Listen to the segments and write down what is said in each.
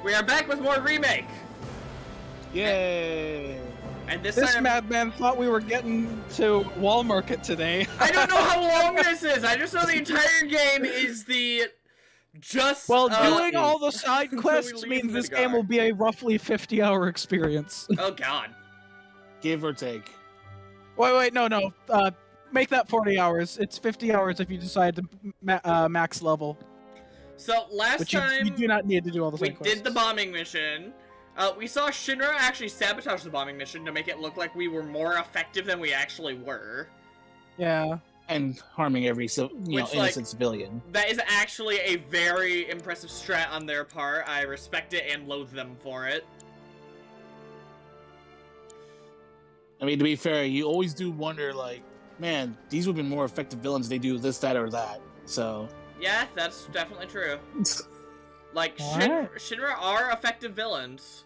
We are back with more Remake! Yay! And this This time, madman thought we were getting to Wall Market today. I don't know how long this is! I just know the entire game is the... Well, doing all the side we quests leave means this Midgar. game will be a roughly 50-hour experience. Oh god. Give or take. Wait, no. Make that 40 hours. It's 50 hours if you decide to max level. So, last But time, you do not need to do all the we side quests. did the bombing mission. We saw Shinra actually sabotage the bombing mission to make it look like we were more effective than we actually were. Yeah. And harming every innocent civilian. That is actually a very impressive strat on their part. I respect it and loathe them for it. I mean, to be fair, you always do wonder, like, man, these would be more effective villains if they do this, that, or that. So. Yeah, that's definitely true. Like, Alright. Shinra are effective villains.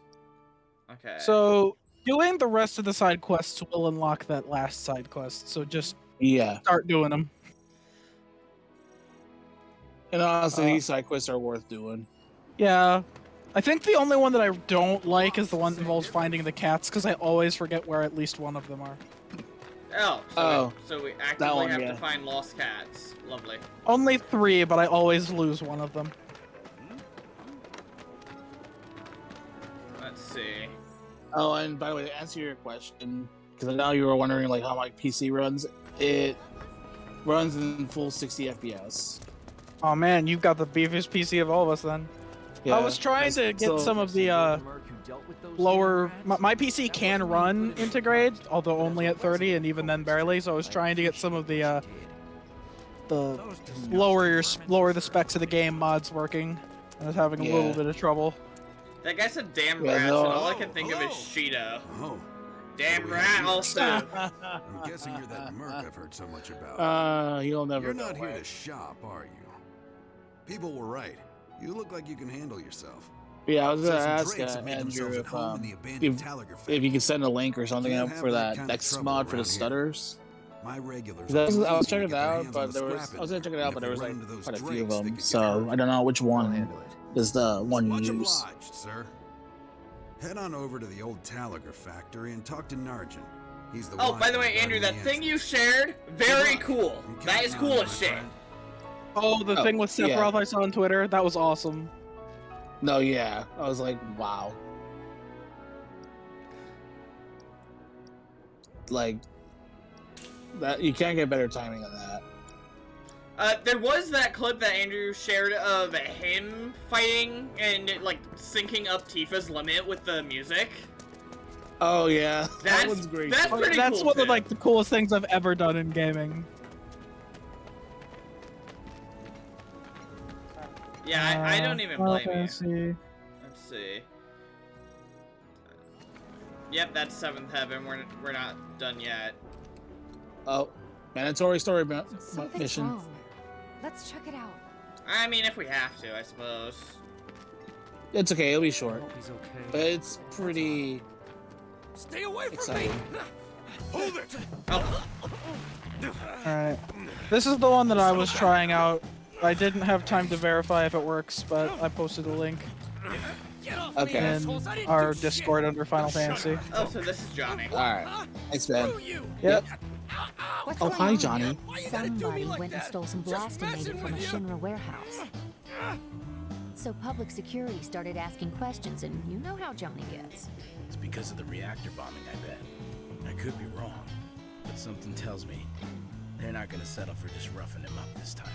Okay. So, doing the rest of the side quests will unlock that last side quest, so just start doing them. And honestly, these side quests are worth doing. Yeah. I think the only one that I don't like is the one that involves finding the cats, because I always forget where at least one of them are. So we actively have to find lost cats. Lovely. Only 3, but I always lose one of them. Let's see. Oh, and by the way, to answer your question, because I know you were wondering like how my PC runs, it runs in full 60 FPS. Oh man, you've got the beefiest PC of all of us then. Yeah, I was trying to get some of the lower... My PC can run integrate, although only at 30, and even then barely, so I was trying to get some of the lower the specs of the game mods working. I was having a little bit of trouble. That guy said damn rats, and all I can think of is Sheeta. Oh. Damn rat also. I'm guessing you're that merc I've heard so much about. You'll never You're know not here why. to shop, are you? People were right. You look like you can handle yourself. Yeah, I was gonna Some ask drakes have made Andrew themselves at home in the abandoned Talagar if you factory. could send a link or something Can't up have for that that kind of next trouble mod for the around here. stutters. My regulars. I was are checking it easy to get their out, hands on but the I was scrapping. gonna check it out, And but if there was we like run into those quite a few of drakes, they them, could get so hurt. I don't know which one handle it. is the one Much you use. obliged, sir. Head on over to the old Talagar factory and talk to Narjan. He's the Oh, by the one way, Andrew, that guarding the thing you entrance. shared, very Good luck. cool. I'm That is counting cool on you, as my shit. friend. Oh, the thing with Sephiroth I saw on Twitter? That was awesome. No, yeah, I was like, wow. Like that, you can't get better timing than that. There was that clip that Andrew shared of him fighting and, like, syncing up Tifa's limit with the music. Oh yeah, that That's- one's great. that's too. pretty That's cool, one too. of like the coolest things I've ever done in gaming. Yeah, I don't even blame you. See. Let's see. Yep, that's 7th Heaven. We're not done yet. Oh, mandatory story Something's mission. wrong. Let's check it out. I mean, if we have to, I suppose. It's okay, it'll be short, Hope he's okay. but it's pretty Stay away from exciting. me! Hold it! Oh, Alright. This is the one that I was trying out. I didn't have time to verify if it works, but I posted a link Okay. in our Discord under Final Fantasy. oh, so this is Johnny. All right. Thanks, man. Yep. What's Oh, going hi, on? Johnny. Somebody went and stole some blasting native from a Shinra warehouse. So public security started asking questions, and you know how Johnny gets. It's because of the reactor bombing, I bet. I could be wrong, but something tells me they're not gonna settle for just roughing him up this time.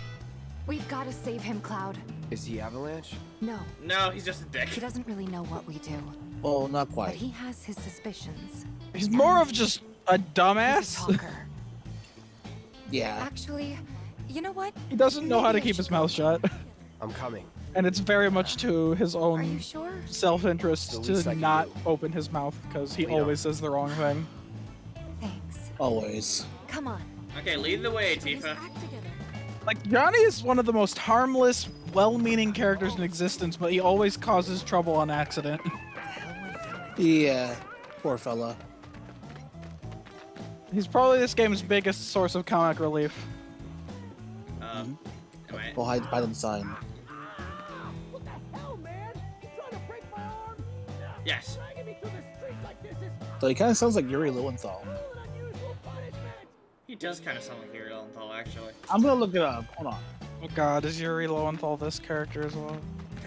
We've got to save him, Cloud. Is he Avalanche? No, No, he's just a dick. he doesn't really know what we do, Well, not but quite. he has his suspicions. He's more of just a He's a dumbass. talker. Yeah. Actually, you know what? He doesn't know how to Maybe I keep should his mouth shut. I'm coming. And it's very much to his Are you own sure? self-interest The least I to can not do. open his mouth, because he Lead on. always says the wrong thing. Thanks. Always. Come on. Okay, lead the way, Tifa. Like, Johnny is one of the most harmless, well-meaning characters in existence, but he always causes trouble on accident. Yeah. Poor fella. He's probably this game's biggest source of comic relief. Am I? We'll hide by the sign. Yes. So he kind of sounds like Yuri Lowenthal. He does kind of sound like Yuri Lowenthal, actually. I'm gonna look it up. Hold on. Oh god, is Yuri Lowenthal this character as well?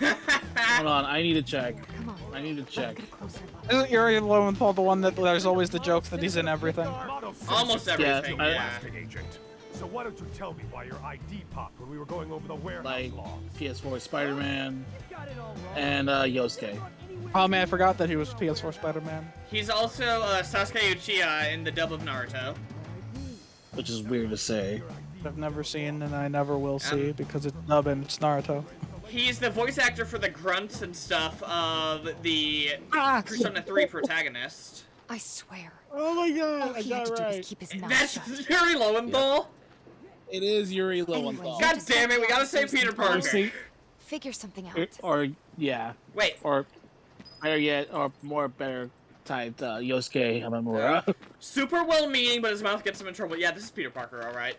Hold on. I need to check. Come on. I need to check. Get a closer look. Isn't Yuri Lowenthal the one that there's always the jokes that he's in everything? Almost everything, I- yeah. Agent. So why don't you tell me why your ID popped when we were going over the warehouse Like logs? PS4 Spider-Man and Yosuke. Oh man, I forgot that he was PS4 Spider-Man. He's also Sasuke Uchiha in the dub of Naruto. Which is weird to say. I've never seen and I never will see because it's dub and it's Naruto. He's the voice actor for the grunts and stuff of the Persona 3 protagonist. I swear. Oh my god, All I he had got to it do was right. keep his mouth That's shut. Yuri Lowenthal? It is Yuri Lowenthal. God damn it, we gotta say Peter Parker. See, Figure something out. or yeah, Wait, or better yet, or more better typed Yosuke Hamamura. super well-meaning, but his mouth gets him in trouble. Yeah, this is Peter Parker, alright.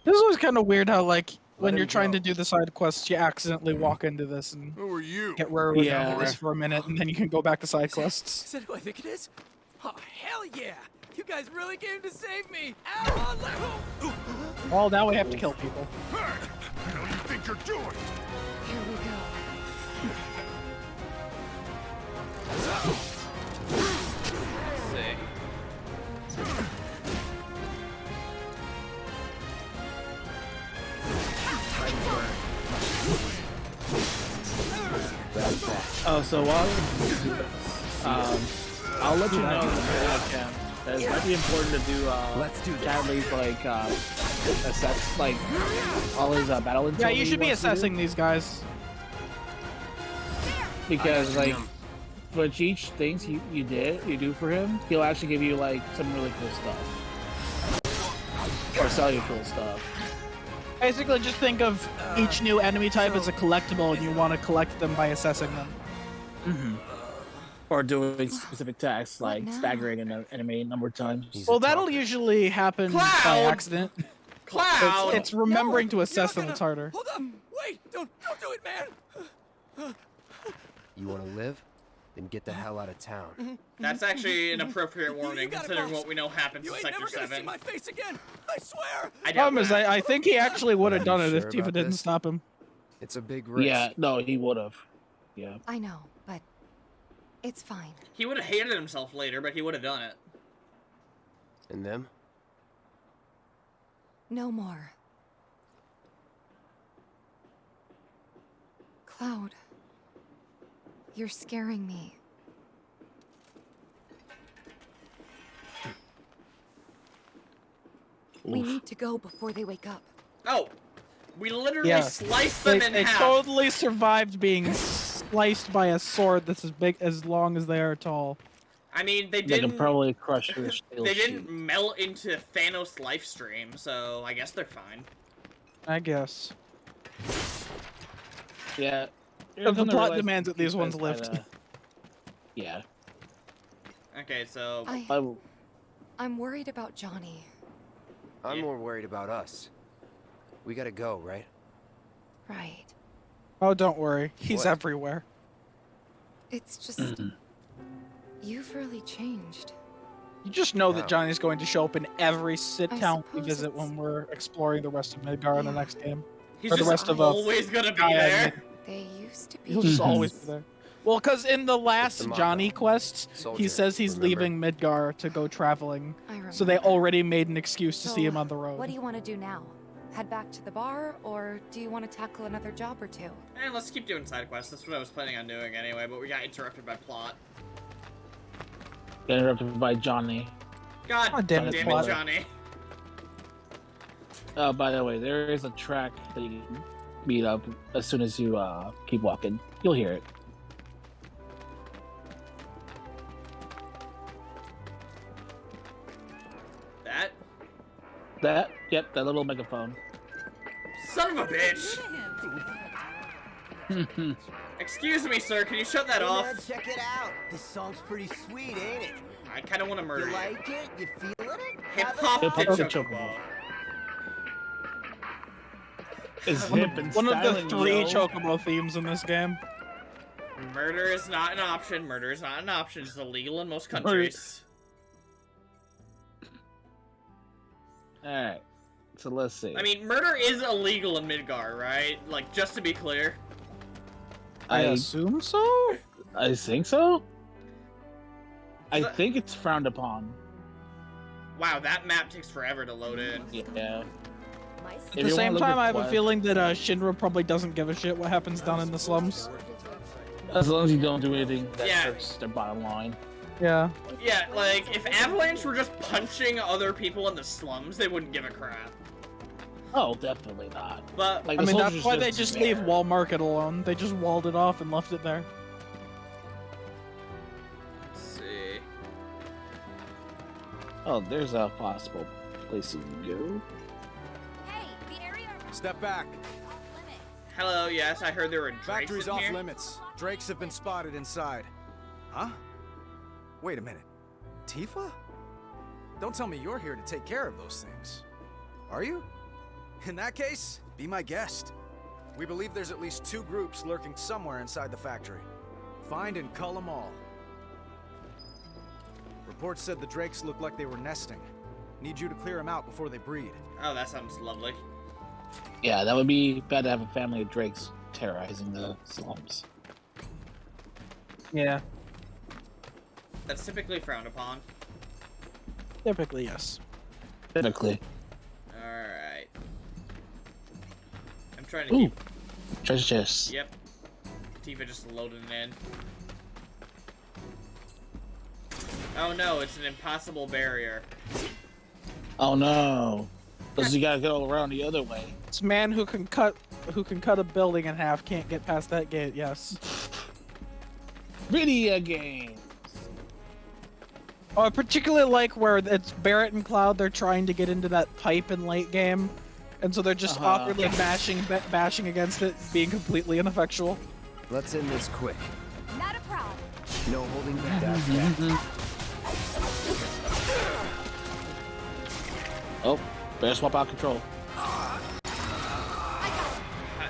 This is always kind of weird how, like, when Let you're him trying go. to do the side quests, you accidentally walk into this and Who are you? get railroaded Yeah. into this for a minute, and then you can go back to side quests. Is that who I think it is? Oh, hell yeah! You guys really came to save me! Ow, Well, now we have to kill people. Hey! What do you think you're doing? Here we go. Oh, so while I'll let you know that it might be important to do Let's do this. Chadley's like assess like all his battle intel. Yeah, that you he should be wants to do. assessing these guys. Because like for each things you do for him, he'll actually give you like some really cool stuff or sell you cool stuff. Basically, just think of each new enemy type as a collectible, and you want to collect them by assessing them. Or doing specific tasks like now? staggering an enemy a number of times. Well, that'll usually happen by Cloud! accident. Cloud! It's remembering to No, assess you're them not that's harder. Hold up! Wait! Don't do it, man! You want to live? Then get the hell out of town. That's actually an appropriate You warning, got it, considering boss. what we know happens You in ain't Sector never gonna see 7. my face again! I swear! I doubt Problem is, that. I think he actually would have done it if Sure Tifa about didn't this? stop him. It's a big risk. Yeah, no, he would have. Yeah. I know, but it's fine. He would have hated himself later, but he would have done it. And them? No more. Cloud, you're scaring me. We need to go before they wake up. Oh! We literally Yeah. sliced them in They half! totally survived being sliced by a sword that's as long as they are tall. I mean, they They can didn't... probably crush your steel They didn't sheet. melt into Thanos' life stream, so I guess they're fine. I guess. Yeah. The plot demands that these ones lift. Yeah. Okay, so... I'm worried about Johnny. I'm Yeah. more worried about us. We gotta go, right? Right. Oh, don't worry. He's What? everywhere. It's just you've really changed. You just know that Wow. Johnny's going to show up in every town we suppose visit it's- when we're exploring the rest of Midgar in the Yeah. next game. He's or the just rest of always gonna be Gaia there. They used to be. He'll just always be there. Well, because in the last motto. Johnny quest, he Soldier, says he's remember? leaving Midgar to go traveling. I remember. So they already made an excuse to see So, him on the road. What do you want to do now? Head back to the bar, or do you want to tackle another job or two? And let's keep doing side quests. That's what I was planning on doing anyway, but we got interrupted by plot. Get interrupted by Johnny. God Oh, damn it, plot. Johnny. By the way, there is a track that you can meet up as soon as you keep walking. You'll hear it. That? Yep, that little megaphone. Son of a bitch! Excuse me, sir, can you shut that Hey, off? man, check it out. This song's pretty sweet, ain't it? I kinda wanna murder You you. like it? You feeling it? Hip Have hop it? Hip-hop to to chocobo. It's hip and One of the styling, 3 yo. chocobo themes in this game. Murder is not an option. Murder is not an option. It's illegal in most countries. Alright. So let's see. I mean, murder is illegal in Midgar, right? Like, just to be clear. I assume so? I think so? I think it's frowned upon. Wow, that map takes forever to load in. Yeah. At the same time, I have a feeling that Shinra probably doesn't give a shit what happens down in the slums. As long as you don't do anything that Yeah. hurts their bottom line. Yeah. Yeah, like, if Avalanche were just punching other people in the slums, they wouldn't give a crap. Oh, definitely not. But, Like, I the mean, that's soldiers why they just there. leave Wall Market alone. They just walled it off and left it there. let's see. Oh, there's a possible place you can go. Hey, the area Step back. off limits. Hello, yes, I heard there were drakes Factory's in off here. limits. Drakes have been spotted inside. Huh? Wait a minute. Tifa? Don't tell me you're here to take care of those things. Are you? In that case, be my guest. We believe there's at least 2 groups lurking somewhere inside the factory. Find and cull them all. Reports said the drakes looked like they were nesting. Need you to clear them out before they breed. Oh, that sounds lovely. Yeah, that would be bad to have a family of drakes terrorizing the slums. Yeah. That's typically frowned upon. Typically, yes. Typically. Alright. I'm trying to Ooh. keep... Treasure chest. Yep. Tifa just loading in. Oh no, it's an impossible barrier. Oh no. Because you gotta go around the other way. This man who can cut a building in half can't get past that gate. Yes. Video game. Oh, I particularly like where it's Barrett and Cloud. They're trying to get into that pipe in late game, and so they're just awkwardly bashing against it, being completely ineffectual. Let's end this quick. Not a problem. No holding back. That's that. Oh, better swap out control.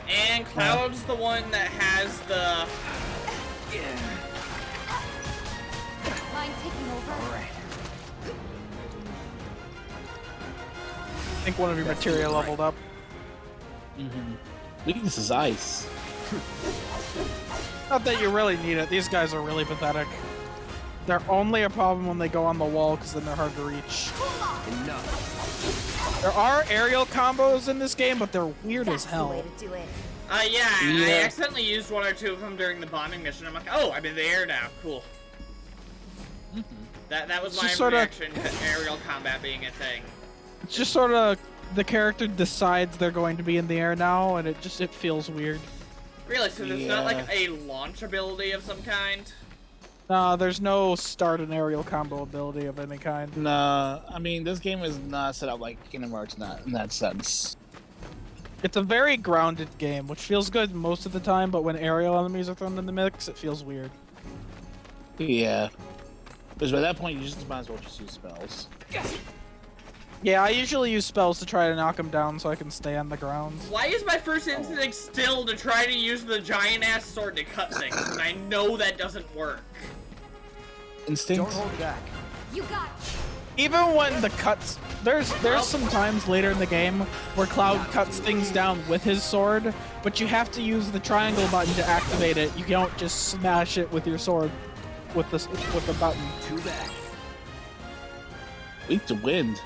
And Cloud's the one that has the... Mind taking over? I think one of your materia leveled up. Weakness is ice. Not that you really need it. These guys are really pathetic. They're only a problem when they go on the wall, because then they're hard to reach. Enough. There are aerial combos in this game, but they're weird as That's the hell. way to do it. yeah, I Yeah. accidentally used 1 or 2 of them during the bombing mission. I'm like, oh, I'm in the air now. Cool. That was It's my just sorta- reaction to aerial combat being a thing. It's just sort of the character decides they're going to be in the air now, and it feels weird. Really? So there's not like Yeah. a launch ability of some kind? There's no start an aerial combo ability of any kind. Nah, I mean, this game is not set up like Kingdom Hearts in that sense. It's a very grounded game, which feels good most of the time, but when aerial enemies are thrown in the mix, it feels weird. Yeah. Because by that point, you just might as well just use spells. Yeah, I usually use spells to try to knock them down so I can stay on the ground. Why is my first instinct still to try to use the giant-ass sword to cut things? And I know that doesn't work. Instinct? Don't hold back. You got it. Even when the cuts, there's some times later in the game where Cloud cuts things down with his sword, but you have to use the triangle button to activate it. You don't just smash it with your sword with the button. Too bad. Weak to wind.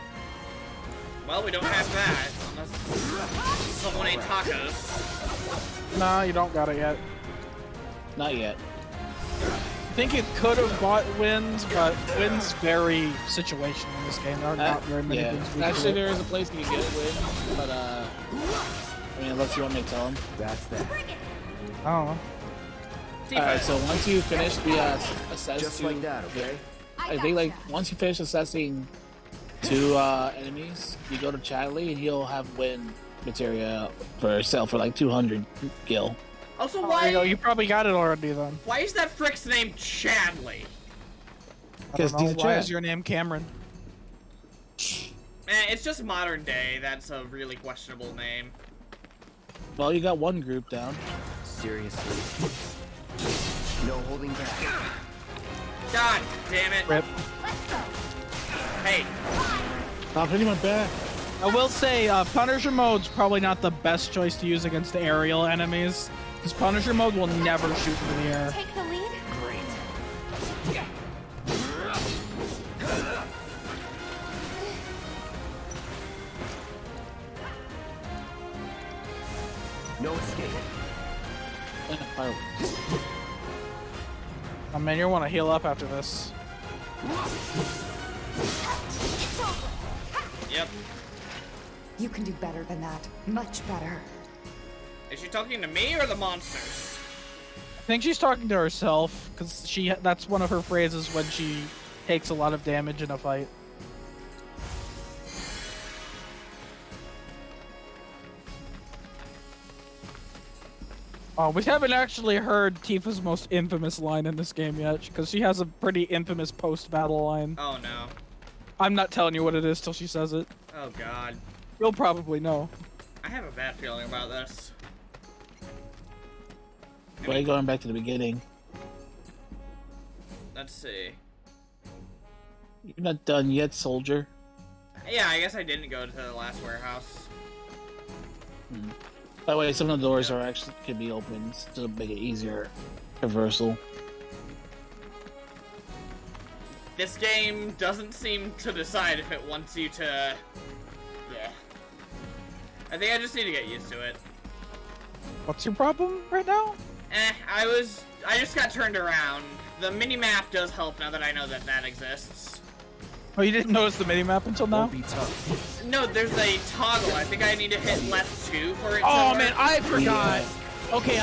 Well, we don't have that. Unless someone ate tacos. No, you don't got it yet. Not yet. I think it could have bought wins, but wins very situational in this game. There are not very many Yeah. things we can Actually, do. there is a place you can get it with, but I mean, unless you want me to tell him. That's that. I don't know. Alright, so once you finish the assess Just like that, okay? I think like once you finish assessing 2 enemies, you go to Chadley and he'll have win materia for sale for like 200 gil. Also, There why you go. You probably got it already then. why is that frick's name Chadley? I don't know. he's a Why Chad. is your name Cameron? It's just modern day. That's a really questionable name. Well, you got one group down. Seriously. No holding back. God damn it. Rip. Hey. Stop hitting my back. I will say, Punisher mode's probably not the best choice to use against aerial enemies, because Punisher mode will never shoot into the air. Take the lead? No escape. Fireworks. Oh man, you want to heal up after this. Yep. You can do better than that. Much better. Is she talking to me or the monsters? I think she's talking to herself, because that's one of her phrases when she takes a lot of damage in a fight. We haven't actually heard Tifa's most infamous line in this game yet, because she has a pretty infamous post-battle line. Oh no. I'm not telling you what it is till she says it. Oh god. You'll probably know. I have a bad feeling about this. Why are you going back to the beginning? Let's see. You're not done yet, soldier. Yeah, I guess I didn't go to the last warehouse. By the way, some of the doors are actually can be opened to make it easier traversal. This game doesn't seem to decide if it wants you to... Yeah. I think I just need to get used to it. What's your problem right now? I just got turned around. The mini-map does help now that I know that that exists. Oh, you didn't notice the minimap until now? Won't be tough. No, there's a toggle. I think I need to hit left 2 for it to Oh work. man, I forgot. Okay,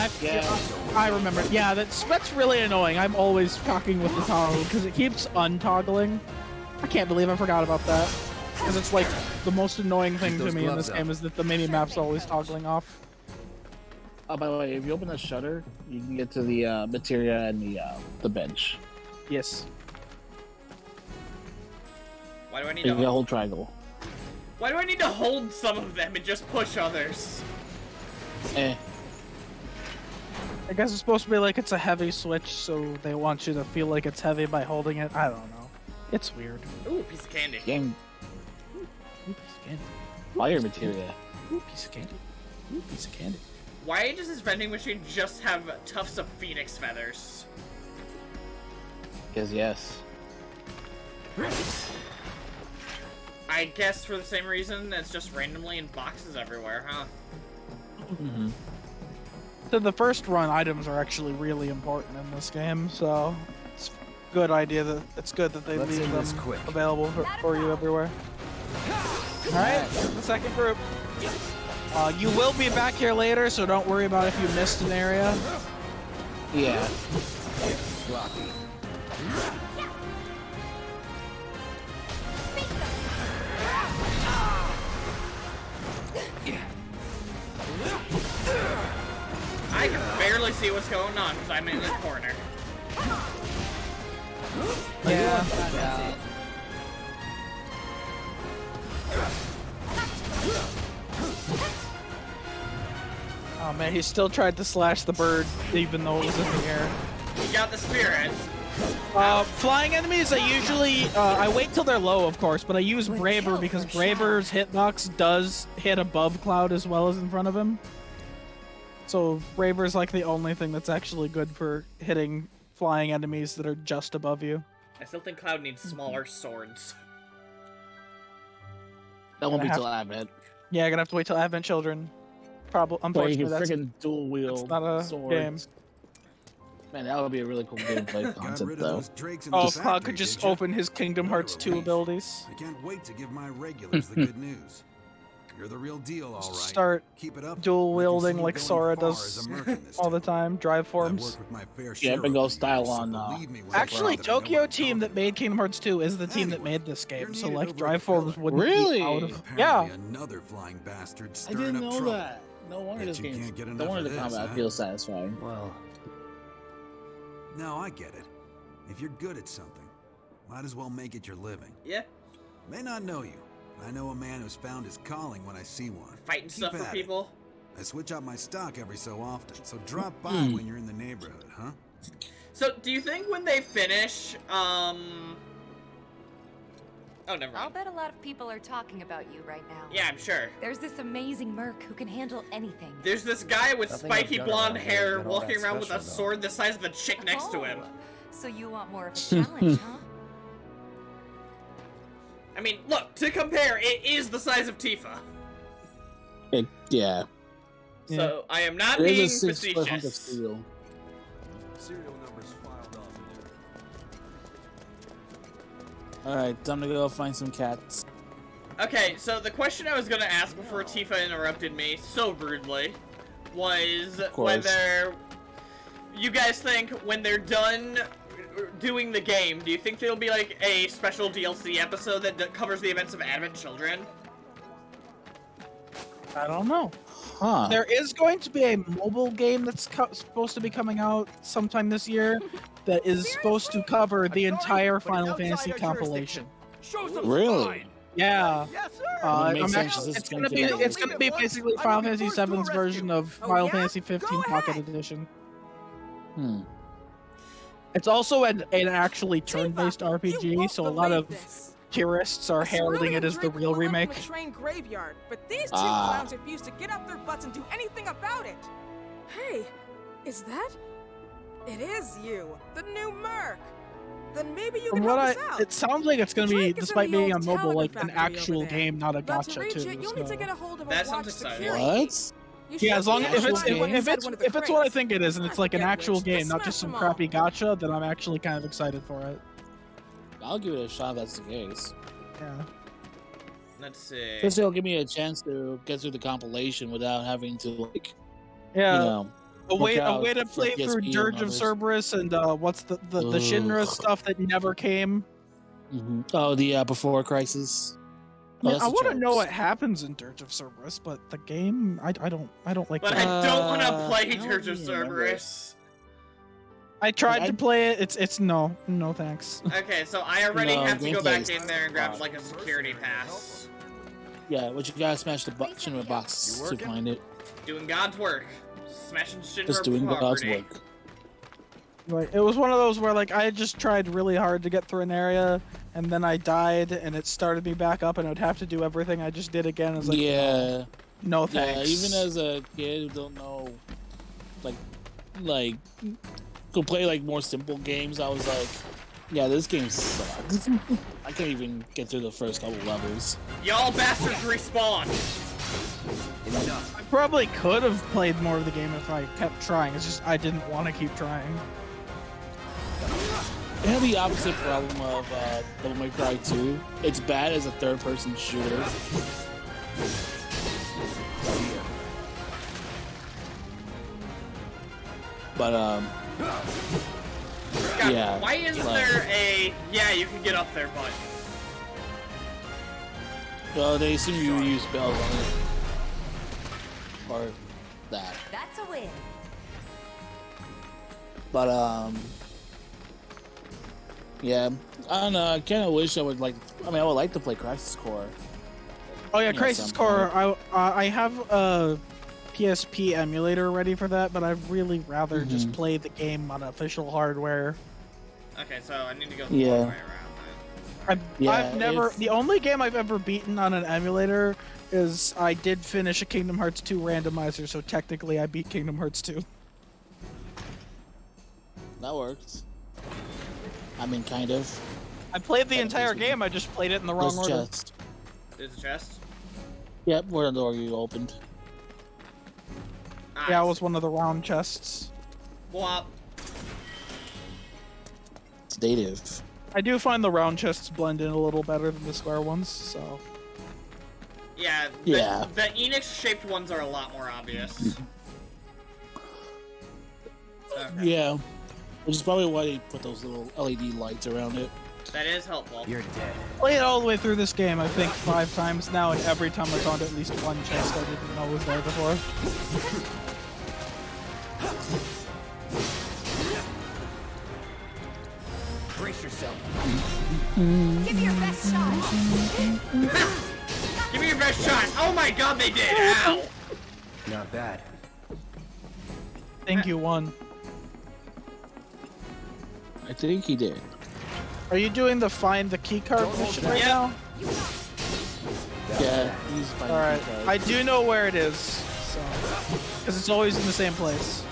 I remember. Yeah, that's really annoying. I'm always fucking with the toggle because it keeps untoggling. I can't believe I forgot about that. Because it's like the most annoying thing to me in this game is that the mini-map's always toggling off. Oh, by the way, if you open the shutter, you can get to the materia and the bench. Yes. Why do I need You to can hold triangle. Why do I need to hold some of them and just push others? Eh. I guess it's supposed to be like it's a heavy switch, so they want you to feel like it's heavy by holding it. I don't know. It's weird. Ooh, piece of candy. Game Ooh, piece of candy. fire materia. Ooh, piece of candy. Ooh, piece of candy. Why does this vending machine just have tufts of phoenix feathers? Because yes. I guess for the same reason it's just randomly in boxes everywhere, huh? Mm-hmm. So the first run items are actually really important in this game, so it's a good idea that it's good that they leave them available for you everywhere. Alright, the second group. You will be back here later, so don't worry about if you missed an area. Yeah. Sloppy. I can barely see what's going on because I'm in the corner. Yeah. Oh man, he still tried to slash the bird even though it was in the air. You got the spirit. Flying enemies, I usually, I wait till they're low, of course, but I use Braver because Braver's hitbox does hit above Cloud as well as in front of him. So Braver's like the only thing that's actually good for hitting flying enemies that are just above you. I still think Cloud needs smaller swords. That won't be till Advent. Yeah, I'm gonna have to wait till Advent Children. Probably, unfortunately, you can freaking dual wield that's not a swords. game. Man, that would be a really cool gameplay concept, though. Oh, Cloud could just open his Kingdom Hearts 2 abilities. I can't wait to give my regulars the good news. You're the real deal, all right. Start Keep it up. dual wielding you like going Sora far does as a merc in this all the town. time. Drive I've forms. worked with my fair Yeah, share big of old these, style so on. believe me when I Actually, tell you that I know Tokyo what I'm team talking that made Kingdom Hearts 2 is the team that Anyway, made this game. you're So needed like over drive at forms Pillar. wouldn't Really? be out of Apparently yeah. another flying bastard I stirring didn't up know trouble. that. No wonder Bet this you game. can't get No enough wonder of the this, combat huh? feels satisfying. Well, Now I get it. If you're good at something, might as well make it your living. Yeah. May not know you, but I know a man who's found his calling when I see one. Fighting Keep stuff for at it. people. I switch out my stock every so often, so drop by when you're in the neighborhood, huh? So, do you think when they finish, Oh, never I'll mind. bet a lot of people are talking about you right now. Yeah, I'm sure. There's this amazing merc who can handle anything. There's this guy with Nothing I've spiky done blonde around here hair has been all walking that around with a special, though. sword the size of the chick next to him. Oh, so you want more of a challenge, huh? I mean, look, to compare, it is the size of Tifa. Yeah. So, I am not It being is a 6-foot hunk of facetious. steel. Serial numbers filed off in there. Alright, time to go find some cats. Okay, so the question I was gonna ask before Tifa interrupted me so rudely was whether you guys think when they're done doing the game, do you think there'll be like a special DLC episode that covers the events of Advent Children? I don't know. Huh. There is going to be a mobile game that's supposed to be coming out sometime this year that is supposed to cover the entire Final Fantasy compilation. Really? Yeah. Yes, sir. It's gonna be basically Final Fantasy VII's version of Final Fantasy 15 Pocket Edition. Hmm. It's also an actually turn-based RPG, so a lot of purists are heralding it as the real remake. Train graveyard, but these two Ah. clowns refuse to get off their butts and do anything about it. Hey, is that? It is you, the new merc. Then maybe you From can what help us out. it sounds like it's gonna be, Drake is in despite the being old on mobile, like Telegraph an factory actual over there. game, not a But to gotcha reach too. it, you'll need to get a hold of That a watch sounds exciting. security. What? You Yeah, should as long be as able to find one inside one of the if it's what I crates. think it is, and it's like an Get actual rich, game, just not just smash some 'em crappy all. gotcha, then I'm actually kind of excited for it. I'll give it a shot if that's the case. Yeah. Let's see. Because it'll give me a chance to get through the compilation without having to, like, Yeah. you know, A way out to for play through PSP Dirge and of others. Cerberus and what's the Shinra Ugh. stuff that never came. Oh, the Before Crisis. Oh, that's I the want to know jokes. what happens in Dirge of Cerberus, but the game, I don't like. But that. I don't want to play I don't Dirge of even remember. Cerberus. I tried to play it. It's no thanks. Okay, so I already No, have to go back gameplay's in there and grab fine. like a security pass. Yeah, but you gotta smash the Shinra box to find it. Doing God's work. Smashing Shinra Just doing God's property. work. Like it was one of those where like I just tried really hard to get through an area, and then I died, and it started me back up, and I'd have to do everything I just did again. I was like, Yeah. no Yeah, thanks. even as a kid who don't know, like, who play like more simple games, I was like, yeah, this game sucks. I can't even get through the first couple levels. Y'all bastards respawn. I probably could have played more of the game if I kept trying. It's just I didn't want to keep trying. It had the opposite problem of Devil May Cry 2. It's bad as a third-person shooter. But God, yeah. why isn't like- there a you can get up there button? Well, they assume you use bells on it. Or that. That's a win. But yeah, I don't know. I kind of wish I would like. I mean, I would like to play Crisis Core. Oh yeah, at Crisis some Core. point. I have a PSP emulator ready for that, but I'd really rather just play the game on official hardware. Okay, so I need to go the Yeah. long way around then. I've never. The only game I've ever beaten on an emulator is I did finish a Kingdom Hearts 2 randomizer, so technically I beat Kingdom Hearts 2. That works. I mean, kind of. I played the entire game. I just played it in the wrong There's a order. chest. There's a chest. Yep, where the door you opened. Yeah, it was one of the round chests. Wop. It's native. I do find the round chests blend in a little better than the square ones, so. Yeah. Yeah. The Enix-shaped ones are a lot more obvious. Okay. Yeah. Which is probably why they put those little LED lights around it. That is helpful. You're dead. Played all the way through this game, I think 5 times now, and every time I found at least one chest I didn't know was there before. Brace yourself. Give me your best shot. Give me your best shot. Oh my god, they did. Ow. No, Not bad. I think you won. I think he did. Are you doing the find the key card mission right now? Yeah, he's finding Alright. key cards. I do know where it is, so because it's always in the same place.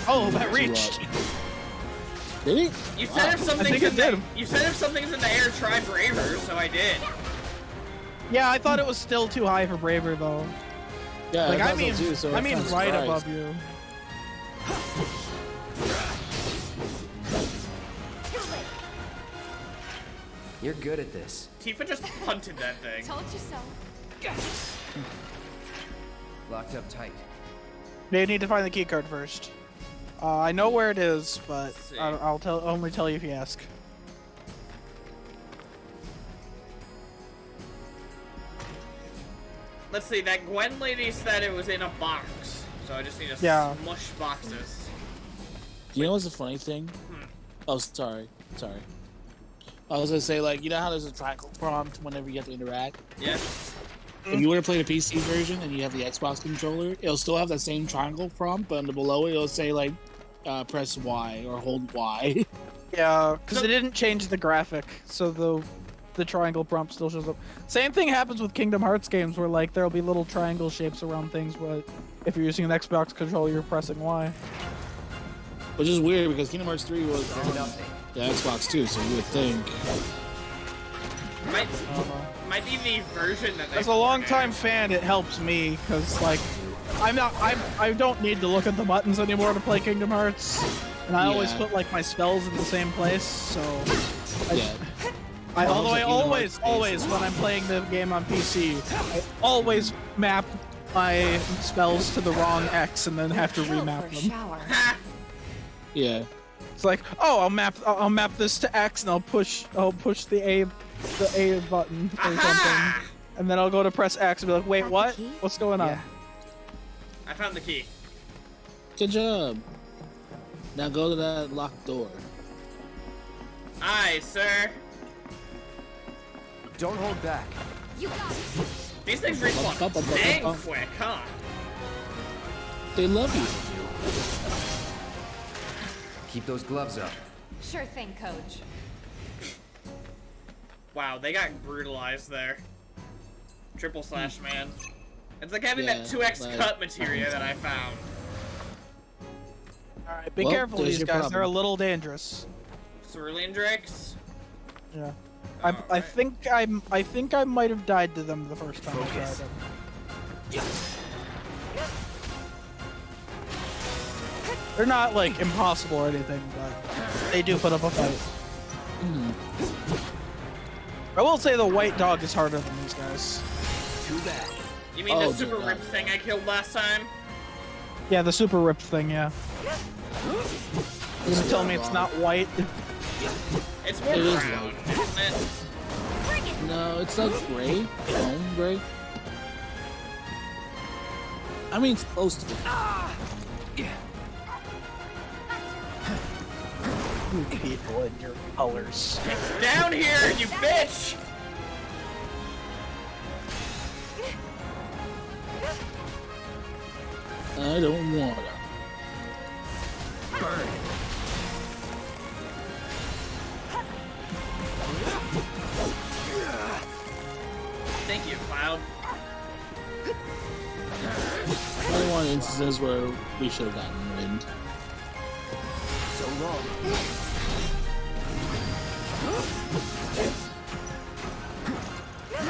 Oh, that reached. Did he? You said if I something's think it in the, did. you said if something's in the air, try braver, so I did. Yeah, I thought it was still too high for Braver though. Yeah, Like I I thought so mean, too, so I I'm mean kinda right surprised. above you. You're good at this. Tifa just punted that thing. Told you so. Locked up tight. You need to find the key card first. I know where it is, but see. I'll only tell you if you ask. Let's see, that Gwen lady said it was in a box. So I just need to Yeah. smush boxes. You know what's the funny thing? Oh, sorry. I was gonna say, like, you know how there's a triangle prompt whenever you have to interact? Yeah. If you were to play the PC version and you have the Xbox controller, it'll still have that same triangle prompt, but below it, it'll say, like, press Y or hold Y. Yeah, because they didn't change the graphic, so the triangle prompt still shows up. Same thing happens with Kingdom Hearts games, where like there'll be little triangle shapes around things, but if you're using an Xbox controller, you're pressing Y. Which is weird because Kingdom Hearts 3 was on the Xbox too, so you would think. Might be the version that they As a longtime fan, it helps me because like I don't need to look at the buttons anymore to play Kingdom Hearts, and I always Yeah. put like my spells in the same place. So, Yeah. although I Kingdom always when I'm playing the game on PC, I always map my spells to the wrong X and then have to remap them. Yeah. It's like, oh, I'll map this to X and I'll push the A button or something, and then I'll go to press X and be like, wait, what? What's going on? I found the key. Good job. Now go to that locked door. Aye, sir. Don't hold back. You got it. These things respawn dang quick, huh? They love you. Keep those gloves up. Sure thing, Coach. Wow, they got brutalized there. Triple slash, man. It's like having Yeah, that 2x like- cut materia that I found. Alright, be Well, careful, there's these your guys. problem. They're a little dangerous. Cerulean Drakes? Yeah. I think I might have died to them the first time I tried them. They're not like impossible or anything, but they do put up a fight. I will say the white dog is harder than these guys. Too bad. You mean Oh, the super dude, ripped thing I killed last time? Yeah, the super ripped thing, yeah. You're gonna tell me it's not white? It's more It is brown, isn't it? No, it's like gray. Bone gray. I mean, it's close to it. You people and your colors. Down here, you bitch! I don't wanna. Thank you, Cloud. Only one instances where we should have gotten wind. So long.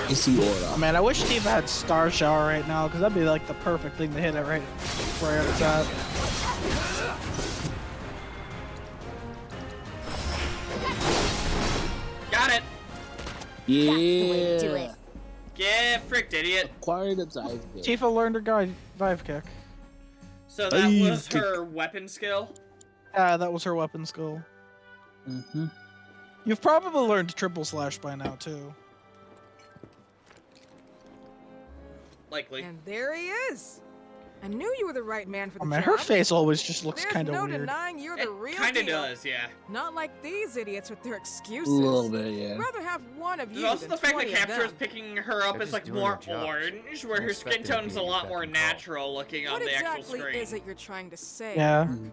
I see aura. Man, I wish Tifa had Star Shower right now, because that'd be like the perfect thing to hit it right where it's at. Got it! Yeah. way to do it. Get fricked, idiot. Acquired a dive kick. Tifa learned her guy dive kick. So that Dive was kick. her weapon skill? Yeah, that was her weapon skill. Mm-hmm. You've probably learned triple slash by now too. Likely. And there he is. I knew you were the right man for the I mean, job. her face always just looks There's kind of no weird. denying you're the real Kind of deal. does, yeah. Not like these idiots with their excuses. A little bit, yeah. Rather have one of you There's also than the fact that 20 of Capture is them. picking her up They're as just like doing more their job. orange, where Don't her expect skin there to tone's be a any lot beck more and call. natural looking on What the actual exactly screen. is it you're trying to say? Yeah. Merc?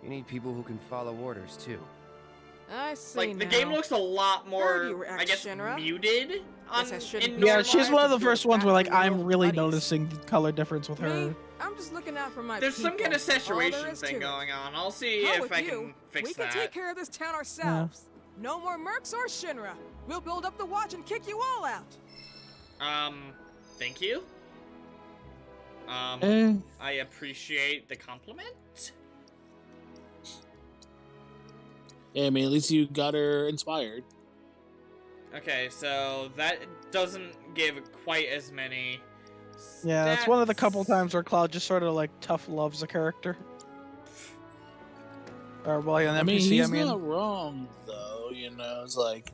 You need people who can follow orders, too. I see Like, the now. game looks a lot Heard more, you were I guess, ex-Shinra. muted on, Guess I shouldn't in be Yeah, normal. she's one of the Surprised if first you're ones where like back with your I'm old really buddies. noticing the color difference with her. Me, I'm just looking out for my There's some people. kind of All there saturation is to thing it. going on. I'll see Hell if with I you. can fix We that. can take care of this town ourselves. No more mercs or Shinra. We'll build up the watch and kick you all out. Thank you. Eh. I appreciate the compliment. Yeah, I mean, at least you got her inspired. Okay, so that doesn't give quite as many. Yeah, it's one of the couple stats. times where Cloud just sort of like tough loves a character. Or well, an I mean, NPC. he's I mean, not wrong though. You know, it's like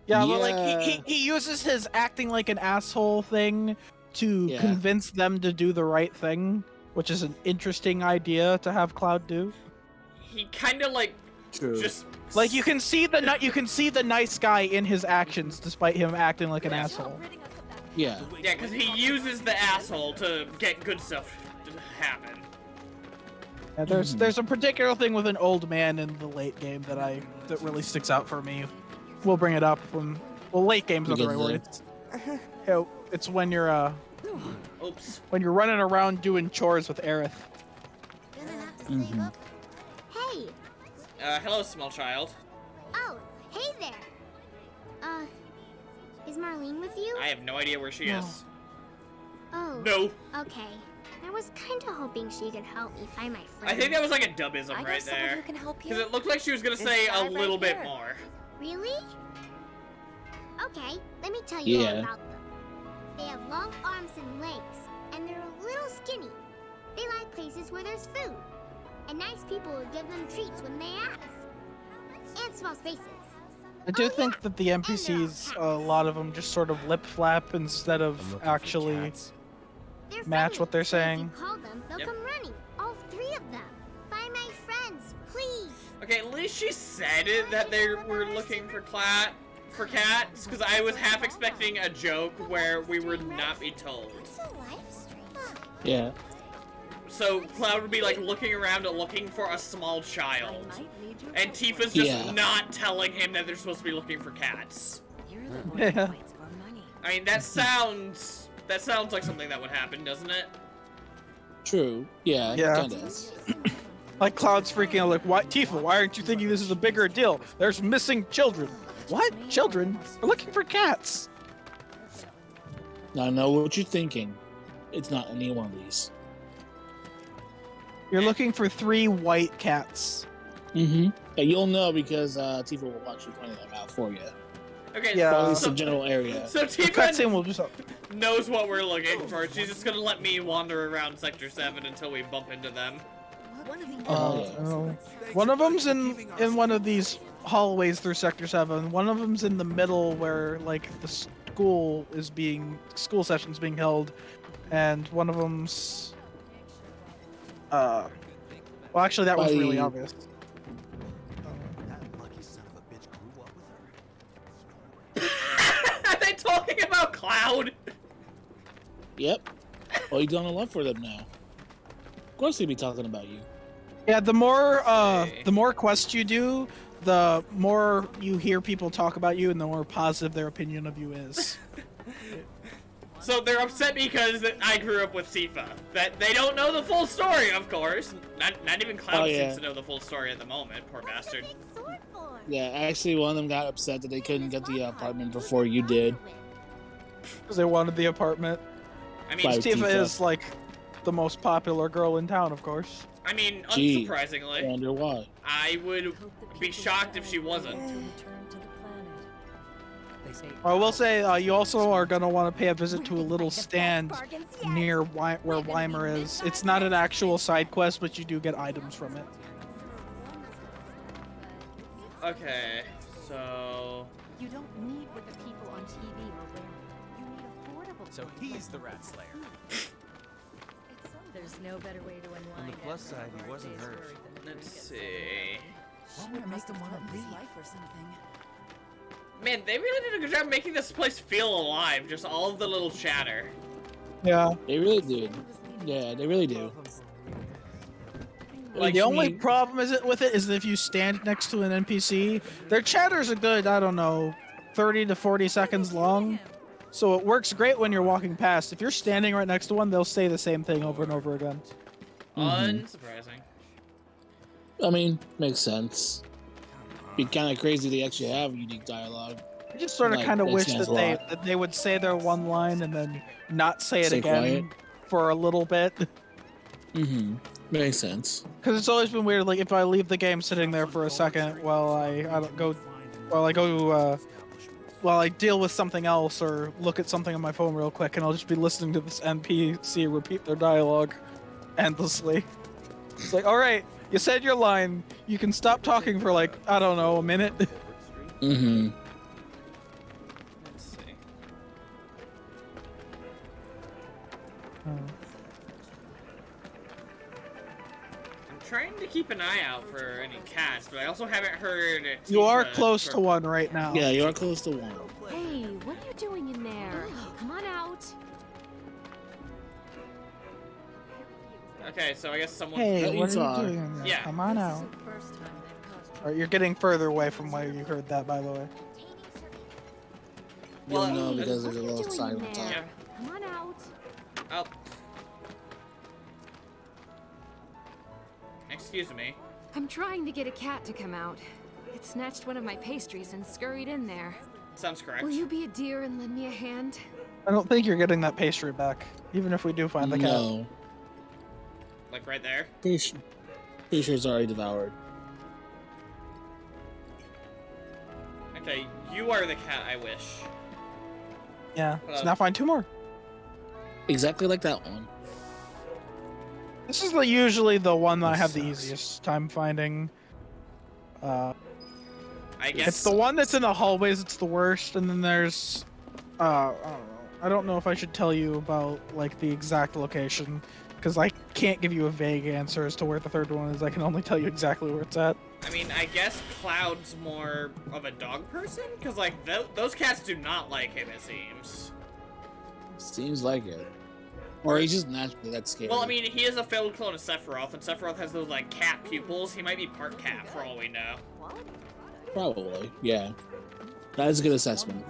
yeah, but like he uses his acting like an asshole thing to Yeah. convince them to do the right thing, which is an interesting idea to have Cloud do. He kind of like True. just Like you can see the nice guy in his actions, despite him acting like an asshole. Yeah. Yeah, because he uses the asshole to get good stuff to happen. Yeah, there's a particular thing with an old man in the late game that really sticks out for me. We'll bring it up when late game's not the right word. It's when you're Oops. when you're running around doing chores with Aerith. Hey! Hello, small child. Oh, hey there! Is Marlene with you? I have no idea where she is. Oh. No. Okay. I was kinda hoping she could help me find my friends. I think that was like a dubism I know right someone there. who can help you. Because it looked like she was gonna say a little bit more. Really? Okay, let me tell you all Yeah. about them. They have long arms and legs, and they're a little skinny. They like places where there's food, and nice people will give them treats when they ask. And small spaces. I do think that the NPCs, a lot of them just sort of lip flap instead of actually They're match friendly, what they're so if saying. you call them, they'll Yep. come running. All three of them. Find my friends, please. Okay, at least she said it, that they were looking for cats, because I was half expecting a joke where we would not be told. Yeah. So Cloud would be like looking around and looking for a small child. And Tifa's just Yeah. not telling him that they're supposed to be looking for cats. Yeah. I mean, that sounds like something that would happen, doesn't it? True. Yeah. Yeah. Kinda is. Like Cloud's freaking out, like, "Why, Tifa? Why aren't you thinking this is a bigger deal? There's missing children." What? Children? We're looking for cats. Now I know what you're thinking. It's not any one of these. You're looking for 3 white cats. Mm-hmm. But you'll know because Tifa will actually point them out for you. Okay, Yeah. Or at least so, the general area. so The cutscene Tifa will just. knows what we're looking for. She's just gonna let me wander around Sector 7 until we bump into them. One of them's in one of these hallways through Sector 7. One of them's in the middle where like the school session's being held, and one of them's well, actually that was really obvious. Are they talking about Cloud? Yep. Well, you've done a lot for them now. Of course they'd be talking about you. Yeah, the more quests you do, the more you hear people talk about you, and the more positive their opinion of you is. So they're upset because I grew up with Tifa. That they don't know the full story, of course. Not even Cloud yeah. seems to know the full story at the moment. Poor bastard. Yeah, actually, one of them got upset that they couldn't get the apartment before you did. Because they wanted the apartment. I mean, By Tifa Tifa. is like the most popular girl in town, of course. I mean, Gee, unsurprisingly, I wonder why. I would be shocked if she wasn't. I will say, you also are going to want to pay a visit to a little stand near where Weimer is. It's not an actual side quest, but you do get items from it. Okay, so You don't need what the people on TV are wearing. You need affordable. So he's the rat slayer. There's There's no better way to unwind. On the plus side, he wasn't hurt. Let's see. What would make them want to leave? Life or something. Man, they really did a good job making this place feel alive. Just all of the little chatter. Yeah. They really did. Yeah, they really do. Like, the only problem with it is that if you stand next to an NPC, their chatters are good, I don't know, 30 to 40 seconds long. So it works great when you're walking past. If you're standing right next to one, they'll say the same thing over and over again. Unsurprising. I mean, makes sense. Be kind of crazy they actually have unique dialogue. I just sort of kind of wish that they would say their one line and then not say it again for a little bit. Mm-hmm. Makes sense. Because it's always been weird. Like if I leave the game sitting there for a second while I deal with something else or look at something on my phone real quick, and I'll just be listening to this NPC repeat their dialogue endlessly. It's like, all right, you said your line. You can stop talking for like, I don't know, a minute. Mm-hmm. Let's see. I'm trying to keep an eye out for any cats, but I also haven't heard. You are close to one right now. Yeah, you are close to one. Hey, what are you doing in there? Come on out. Okay, so I guess someone. Hey, what are you doing in there? Yeah. Come on out. Alright, you're getting further away from where you heard that, by the way. You'll know because there's a little sign on top. Yeah. Come on out. Oh. Excuse me. I'm trying to get a cat to come out. It snatched one of my pastries and scurried in there. Sounds correct. Will you be a dear and lend me a hand? I don't think you're getting that pastry back, even if we do find the cat. No. Like right there? Pretty sure it's already devoured. Okay, you are the cat I wish. Yeah, so now find two more. Exactly like that one. This is usually the one that I have the easiest time finding. I guess it's the one that's in the hallways. It's the worst, and then there's, I don't know. I don't know if I should tell you about like the exact location, because I can't give you a vague answer as to where the third one is. I can only tell you exactly where it's at. I mean, I guess Cloud's more of a dog person, because like those cats do not like him. It seems. Seems like it. Or he's just naturally that scared. Well, I mean, he is a failed clone of Sephiroth, and Sephiroth has those, like, cat pupils. He might be part cat, for all we know. Probably, yeah. That is a good assessment.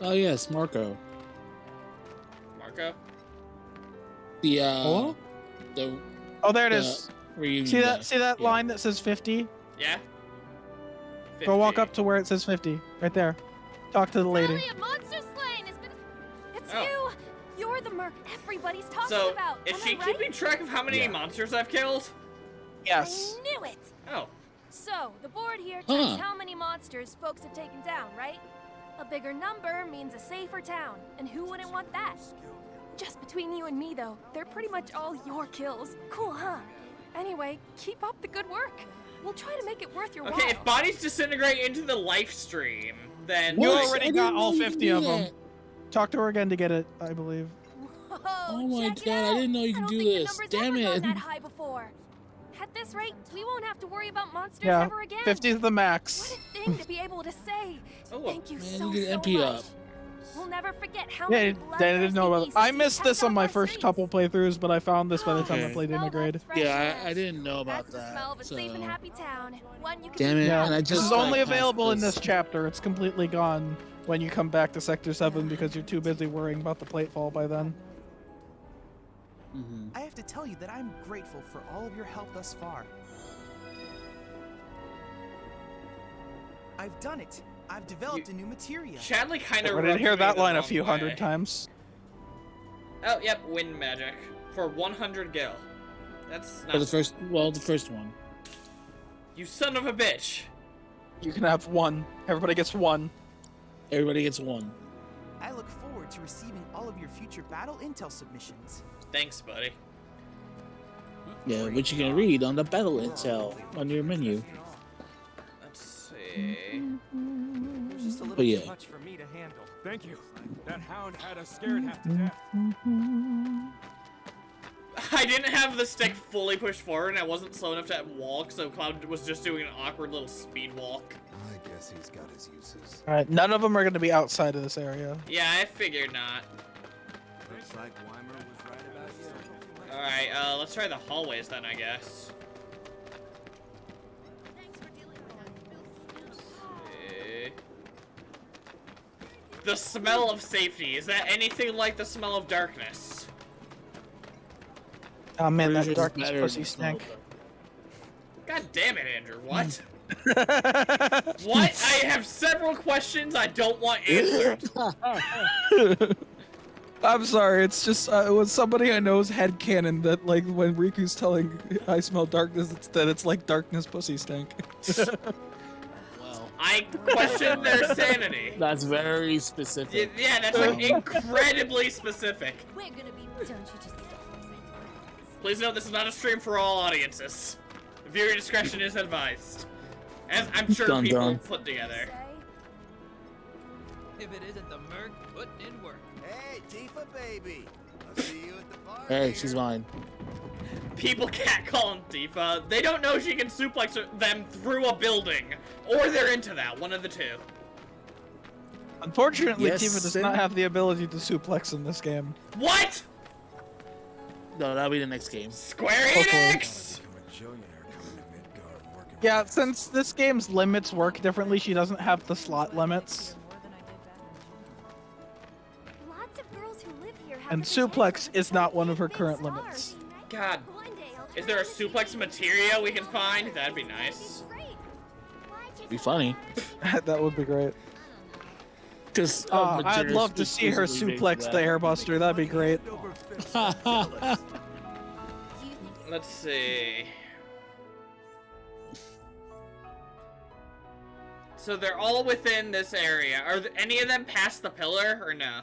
Oh, yes, Marco. Marco? The, Oh, there it is. See that line that says 50? Yeah? 50. Go walk up to where it says 50. Right there. Talk to the lady. A monster slain has been... It's you! You're the merc everybody's talking So, about. is she keeping track of how many monsters I've killed? Yes. I knew it! Oh. So, the board here tracks how many monsters folks have taken down, right? A bigger number means a safer town, and who wouldn't want that? Just between you and me, though, they're pretty much all your kills. Cool, huh? Anyway, keep up the good work. We'll try to make it worth your while. Okay, if bodies disintegrate into the life stream, then... You already got all 50 of them. Talk to her again to get it, I believe. Whoa, oh my god, I didn't know you could do this. Damn it. That high before. At this rate, we won't have to worry about monsters Yeah, ever again. 50 is the max. What a thing to be able to say. Thank you so you get much. MP up. We'll never forget how Yeah, many I didn't know about it. I missed this on my first streets. couple playthroughs, but I found this by the time I Okay. played Integrate. Yeah, I didn't know about That's the smell of a that. safe and So, happy town. One you can damn it. Yeah, And I this just is only bypassed available in this. this chapter. It's completely gone when you come back to Sector 7 because you're too busy worrying about the platefall by then. I have to tell you that I'm grateful for all of your help thus far. I've done it. I've developed a new materia. Chadley kind of I did hear that line a few hundred times. Oh, yep, wind magic. For 100 gil. That's For not... the first one. You son of a bitch! You can have one. Everybody gets one. Everybody gets one. I look forward to receiving all of your future battle intel submissions. Thanks, buddy. Yeah, which you can read on the battle intel on your menu. Let's see... It was just a little But yeah. too much for me to handle. Thank you. That hound had us scared half to death. I didn't have the stick fully pushed forward, and I wasn't slow enough to walk, so Cloud was just doing an awkward little speed walk. I guess he's got his uses. All right, none of them are going to be outside of this area. Yeah, I figured not. Looks like Weimer was right about you. Alright, let's try the hallways then, I guess. The smell of safety. Is that anything like the smell of darkness? Oh man, Pretty that sure darkness it's better pussy than stank. God damn it, Andrew. What? What? I have several questions I don't want answered. I'm sorry, it's just it was somebody I know's headcanon that like when Riku's telling I smell darkness, it's like darkness pussy stank. Well, I question their sanity. that's very specific. Yeah, that's like incredibly specific. We're gonna be. Don't you just. Please note this is not a stream for all audiences. Viewer discretion is advised. As I'm sure Dun, people dun. put together. If it isn't the Merc putting in work. Hey, Tifa, baby. I'll see you at the party. Hey, she's mine. People can't call him Tifa. They don't know she can suplex them through a building. Or they're into that, one of the two. Unfortunately, Yes, Tifa does Sim. not have the ability to suplex in this game. What? No, that'll be the next game. Square Hopefully. Enix! Yeah, since this game's limits work differently, she doesn't have the slot limits. Lots of girls who live here have And the potential suplex to is not one of her become current stars. limits. God. One day I'll Is turn there a into suplex materia we can find? That'd be nice. Be funny. That would be great. Because I'd love to see her suplex the airbuster. That'd be great. Let's see. So they're all within this area. Are any of them past the pillar or no?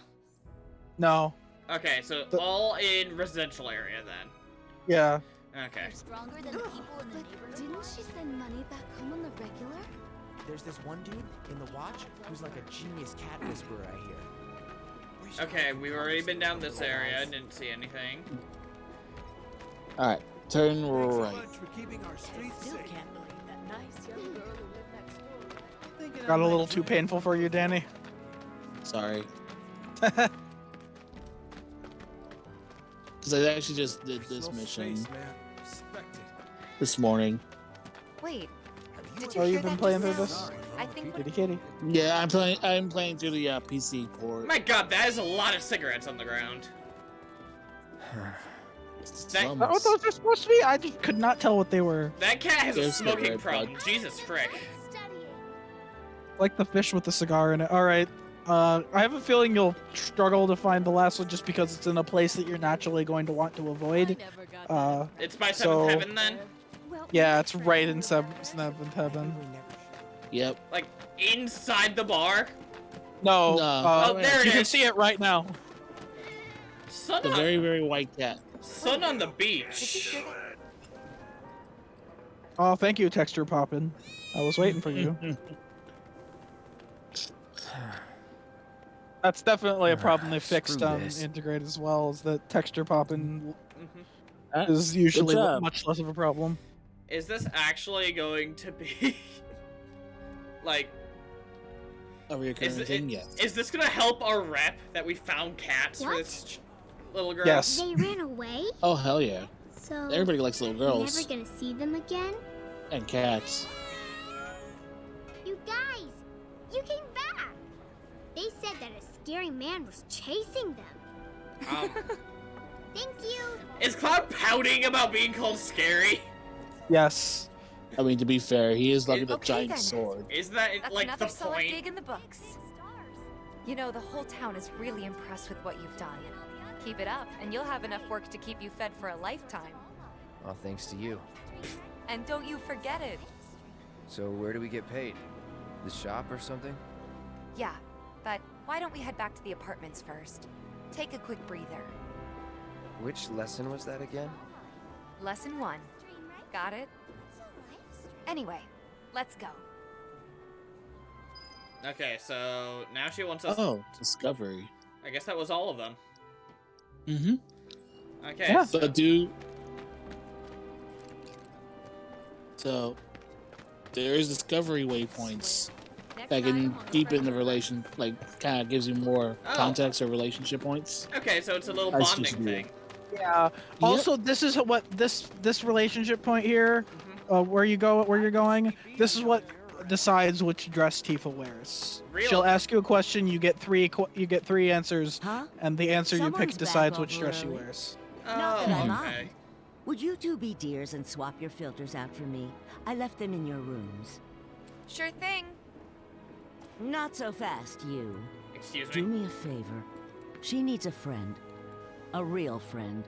No. Okay, so all in residential area then. Yeah. Okay. Stronger than the people in the neighborhood. Didn't she send money back home on the regular? There's this one dude in the watch who's like a genius cat whisperer, I hear. Okay, we've already been down this area. Didn't see anything. Alright, turn right. Got a little too painful for you, Danny. Sorry. Because I actually just did this mission this morning. Wait, did you Oh, hear you've been that playing just through now? this? I think Kitty kitty. Yeah, I'm playing through the PC port. My God, that is a lot of cigarettes on the ground. That, Is that what those are supposed to be? I just could not tell what they were. that cat has a There's no smoking red problem. bud. Jesus frick. Like the fish with the cigar in it. Alright. I have a feeling you'll struggle to find the last one just because it's in a place that you're naturally going to want to avoid. It's by so- Seventh Heaven then? Yeah, it's right in Seventh Heaven. Yep. Like inside the bar? No, No. Oh, there it you can is. see it right now. Sun The on, very, very white cat. sun on the beach. Oh, thank you, Texture Poppin'. I was waiting for you. That's definitely a problem they fixed on this. Integrate as well, is that Texture Poppin' Mhm. is usually Good job. much less of a problem. Is this actually going to be like A recurring thing, yes. is this gonna help our rep that we found cats for What? this little girl? Yes. They ran away? Oh, hell yeah. So Everybody likes little we're girls. never gonna see them again? And cats. You guys! You came back! They said that a scary man was chasing them. Thank you! Is Cloud pouting about being called scary? Yes. I mean, to be fair, he is like a Okay, giant then. sword. Is that That's like another the solid point? dig in the books. You know, the whole town is really impressed with what you've done. Keep it up, and you'll have enough work to keep you fed for a lifetime. All thanks to you. And don't you forget it. So where do we get paid? The shop or something? Yeah, but why don't we head back to the apartments first? Take a quick breather. Which lesson was that again? Lesson 1. Got it? Anyway, let's go. Okay, so now she wants us. Oh, discovery. I guess that was all of them. Mm-hmm. Okay. Yeah. So, So there is discovery waypoints that can deepen the relation, like kind of gives you more context or relationship points. okay, so it's a little That's bonding just thing. Yeah. Also, this is what this relationship point here, where you're going. This is what decides which dress Tifa wears. Really? She'll ask you a question. You get three answers, Huh? and the answer you Someone's pick decides back which dress she early. wears. Not that I okay. mind. Would you two be dears and swap your filters out for me? I left them in your rooms. Sure thing. Not so fast, you. Excuse me? Do me a favor. She needs a friend. A real friend.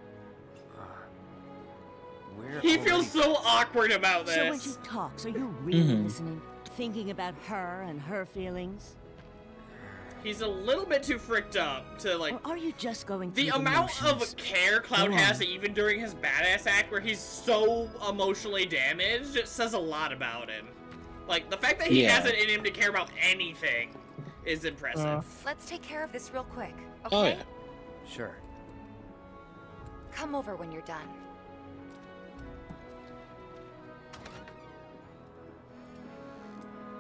He feels so awkward about this. So when she talks, are you really listening? Thinking about her and her feelings? He's a little bit too fricked up to like. Or are you just going The through amount motions? of care Cloud Go has, on. even during his badass act, where he's so emotionally damaged, it says a lot about him. Like the fact that he has it in him to care about anything is impressive. Let's take care of this real quick, okay? Oh yeah. Sure. Come over when you're done.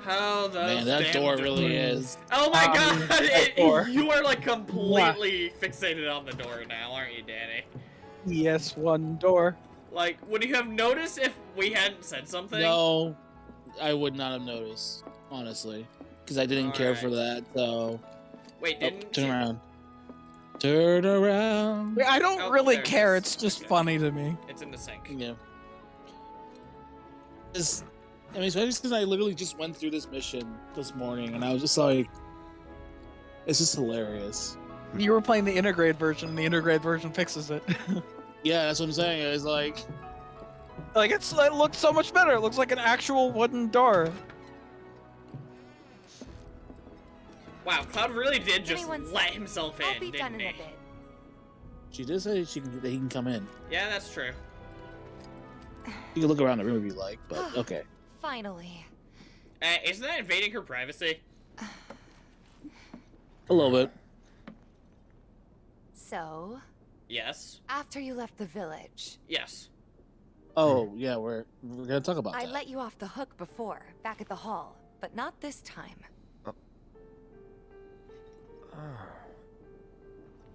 How those Man, that damn door really is. Oh my god! door. You are like completely fixated on the door now, aren't you, Danny? Yes, one door. Like, would you have noticed if we hadn't said something? No, I would not have noticed, honestly, because I didn't care for that. So. Wait, didn't turn you- around. Turn around. I don't Oh, really there it care. is. It's just funny to me. It's in the sink. Yeah. I mean, especially since I literally just went through this mission this morning, and I was just like, it's just hilarious. You were playing the integrated version, and the integrated version fixes it. Yeah, that's what I'm saying. It's like it looks so much better. It looks like an actual wooden door. Wow, Cloud really did just Anyone's- let himself in, I'll be done didn't in a he? bit. she did say he can come in. Yeah, that's true. You can look around the room if you like, but okay. Finally. Isn't that invading her privacy? A little bit. So, Yes. after you left the village, Yes. Oh yeah, we're gonna talk about I that. let you off the hook before, back at the hall, but not this time.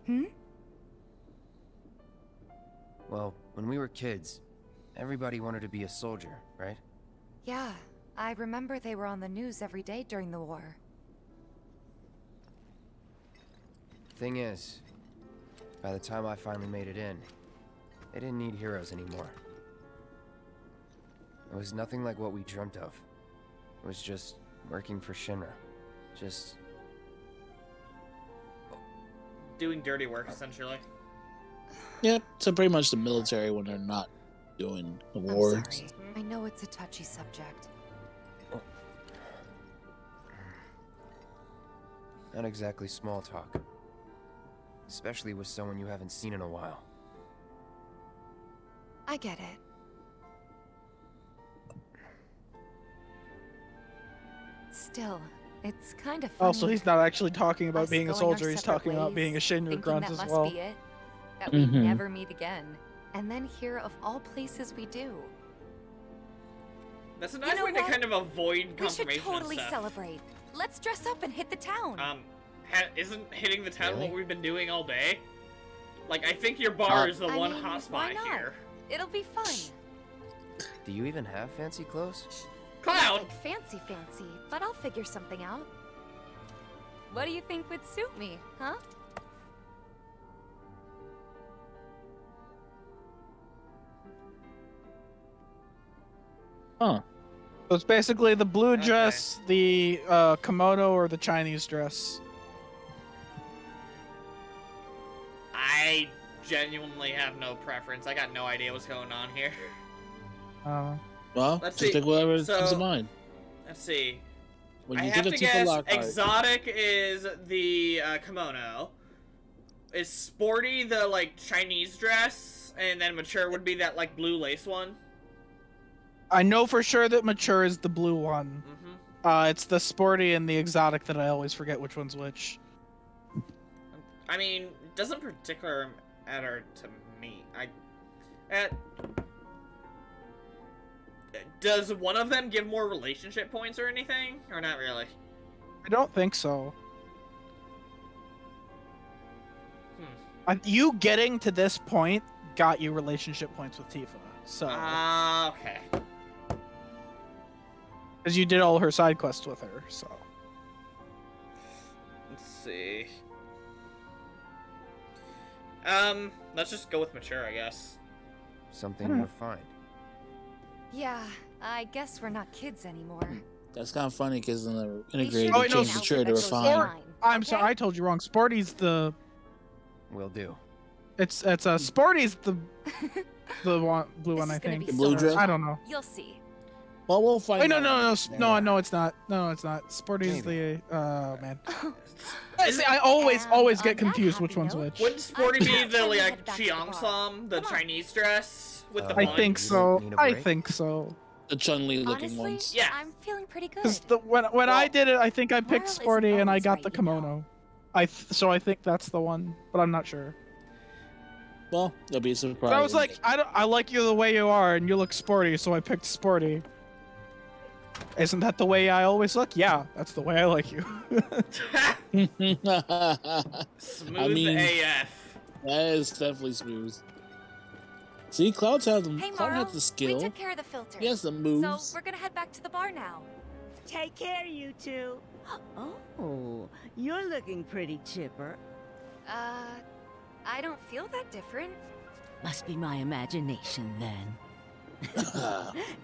Hmm? Well, when we were kids, everybody wanted to be a soldier, right? Yeah, I remember they were on the news every day during the war. Thing is, by the time I finally made it in, they didn't need heroes anymore. It was nothing like what we dreamt of. It was just working for Shinra. Just Doing dirty work, essentially. Yep. So pretty much the military when they're not doing awards. I'm sorry. I know it's a touchy subject. not exactly small talk. Especially with someone you haven't seen in a while. I get it. Still, it's kind of funny. Also, he's not actually talking about us being a going our soldier. He's separate talking about ways, being a Shinra thinking grunt that as must well. be it, that we Mhm. never meet again, and then here of all places we do. That's a You nice know way what? to kind of avoid We should confirmation totally of stuff. celebrate. Let's dress up and hit the town. Isn't hitting the town Really? what we've been doing all day? Like, I think your bar is the I one mean, hot why spot not? here. It'll be fun. Do you even have fancy clothes? Not Cloud! like fancy, but I'll figure something out. What do you think would suit me, huh? Huh. So it's basically the blue dress, the kimono, or the Chinese dress. I genuinely have no preference. I got no idea what's going on here. Well, Let's just see. pick whatever comes to So- mind. Let's see. When I you have think to of Tifa guess Lockhart, exotic is the kimono. Is sporty the, like, Chinese dress? And then mature would be that, like, blue lace one? I know for sure that mature is the blue one. It's the sporty and the exotic that I always forget which one's which. I mean, it doesn't particularly matter to me. Does one of them give more relationship points or anything? Or not really? I don't think so. You getting to this point got you relationship points with Tifa, so. Okay. Because you did all her side quests with her, so. Let's see. Let's just go with mature, I guess. Something refined. Yeah, I guess we're not kids anymore. That's kind of funny because in the integrated, Oh, they changed mature to refined. I'm sorry, I told you wrong. Sporty's the. Will do. It's Sporty's the blue one, I think. The blue dress? I don't know. You'll see. Well, we'll find. Wait, no, out. no, it's not. No, it's not. Sporty's the. Man. See, I always get confused which one's which. Wouldn't Sporty be the like Cheongsam, the Chinese dress with the bun? I think so. I think so. The Chun-Li looking Honestly, ones. Yeah. I'm feeling pretty good. Because when I did it, I think I picked Sporty and I got the kimono. So I think that's the one, but I'm not sure. Well, there'll be a surprise. But I was like, I like you the way you are, and you look sporty, so I picked Sporty. Isn't that the way I always look? Yeah, that's the way I like you. Smooth AF. That is definitely smooth. See, Cloud has the skill. We took care of the filters. He has the moves. So we're gonna head back to the bar now. Take care, you two. Oh, you're looking pretty chipper. I don't feel that different. Must be my imagination then.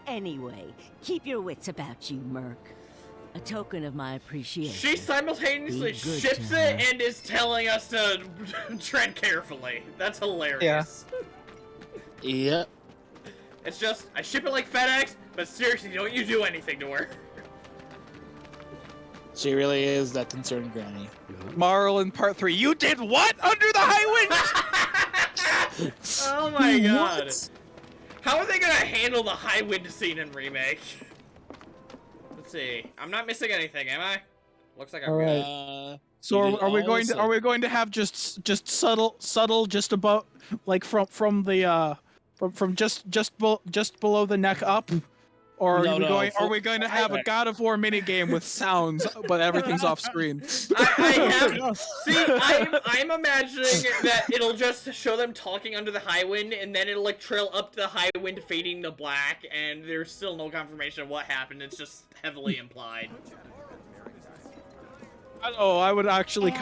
Anyway, keep your wits about you, Merc. A token of my appreciation. She simultaneously Be good ships to it her. and is telling us to tread carefully. That's hilarious. Yep. It's just, I ship it like FedEx, but seriously, don't you do anything to her. She really is that concerned granny. Marl in part 3. You did what under the high wind? Oh my god. How are they gonna handle the high wind scene in Remake? Let's see. I'm not missing anything, am I? Looks like I'm All good. right. So are we going to have just subtle just above, like from the just below the neck up, or are we going to have a God of War mini game with sounds but everything's off screen? I'm imagining that it'll just show them talking under the high wind, and then it'll like trail up to the high wind, fading to black, and there's still no confirmation of what happened. It's just heavily implied. Oh, I would actually